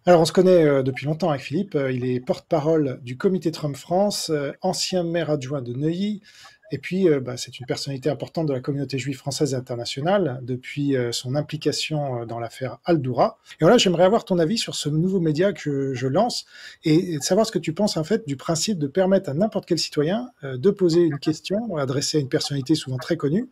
Alors, on se connaît depuis longtemps avec Philippe. Il est porte-parole du comité Trump France, ancien maire adjoint de Neuilly. Et puis, c'est une personnalité importante de la communauté juive française et internationale depuis son implication dans l'affaire Al-Doura. Et voilà, j'aimerais avoir ton avis sur ce nouveau média que je lance et de savoir ce que tu penses en fait du principe de permettre à n'importe quel citoyen de poser une question adressée à une personnalité souvent très connue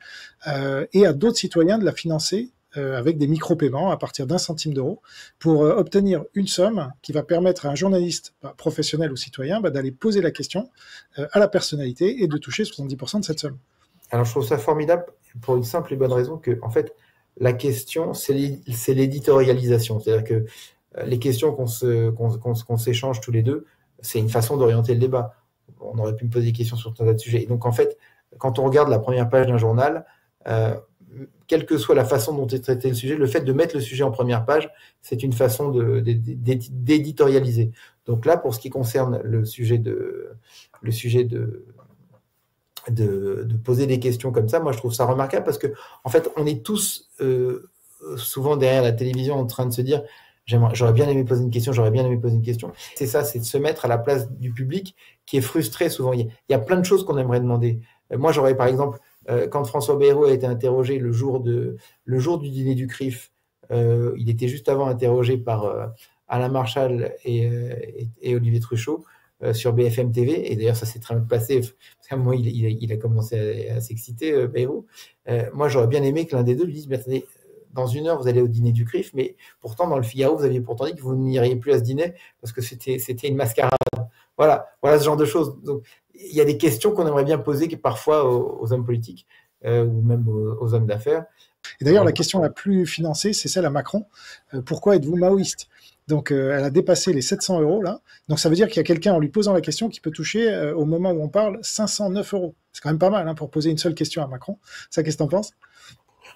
et à d'autres citoyens de la financer avec des micro-paiements à partir d'1 centime d'euro pour obtenir une somme qui va permettre à un journaliste professionnel ou citoyen d'aller poser la question à la personnalité et de toucher 70% de cette somme. Alors, je trouve ça formidable pour une simple et bonne raison que, en fait, la question, c'est l'éditorialisation. C'est-à-dire que les questions qu'on s'échange tous les deux, c'est une façon d'orienter le débat. On aurait pu me poser des questions sur tout un tas de sujets. Et donc, en fait, quand on regarde la première page d'un journal, euh, quelle que soit la façon dont est traité le sujet, le fait de mettre le sujet en première page, c'est une façon d'éditorialiser. Donc là, pour ce qui concerne le sujet de poser des questions comme ça, moi je trouve ça remarquable parce que en fait on est tous souvent derrière la télévision en train de se dire j'aurais bien aimé poser une question, j'aurais bien aimé poser une question. C'est ça, c'est de se mettre à la place du public qui est frustré souvent. Il y a plein de choses qu'on aimerait demander. Moi j'aurais par exemple, quand François Bayrou a été interrogé le jour du dîner du CRIF, il était juste avant interrogé par Alain Marchal et Olivier Truchot sur BFM TV, et d'ailleurs ça s'est très bien passé, parce qu'à un moment il a commencé à s'exciter, Bayrou. Moi j'aurais bien aimé que l'un des deux lui dise, mais attendez, dans une heure vous allez au dîner du CRIF, mais pourtant dans le Figaro vous aviez pourtant dit que vous n'iriez plus à ce dîner, parce que c'était une mascarade. Voilà ce genre de choses. Donc il y a des questions qu'on aimerait bien poser parfois aux hommes politiques, ou même aux hommes d'affaires. Et d'ailleurs, la question la plus financée, c'est celle à Macron. Pourquoi êtes-vous maoïste? Donc, elle a dépassé les 700 euros là. Donc, ça veut dire qu'il y a quelqu'un en lui posant la question qui peut toucher, au moment où on parle, 509 euros. C'est quand même pas mal pour poser une seule question à Macron. Ça, qu'est-ce que t'en penses?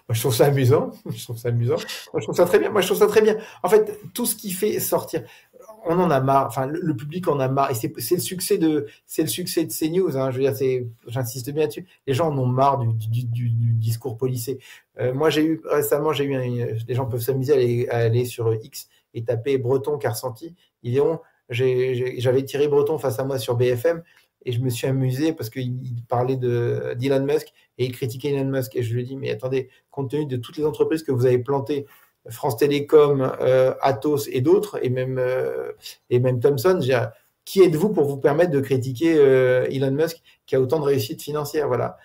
Moi, je trouve ça amusant. Je trouve ça amusant. Moi, je trouve ça très bien. Moi, je trouve ça très bien. En fait, tout ce qui fait sortir, on en a marre. Enfin, le public en a marre. Et c'est le succès de CNews. Hein. Je veux dire, j'insiste bien là-dessus. Les gens en ont marre du discours policé. Moi, récemment, les gens peuvent s'amuser à aller sur X et taper Breton qu'a ressenti. Ils verront, j'avais Thierry Breton face à moi sur BFM et je me suis amusé parce qu'il parlait d'Elon Musk et il critiquait Elon Musk. Et je lui ai dit, mais attendez, compte tenu de toutes les entreprises que vous avez plantées, France Télécom, Atos et d'autres, et même Thomson, qui êtes-vous pour vous permettre de critiquer Elon Musk qui a autant de réussite financière? Voilà.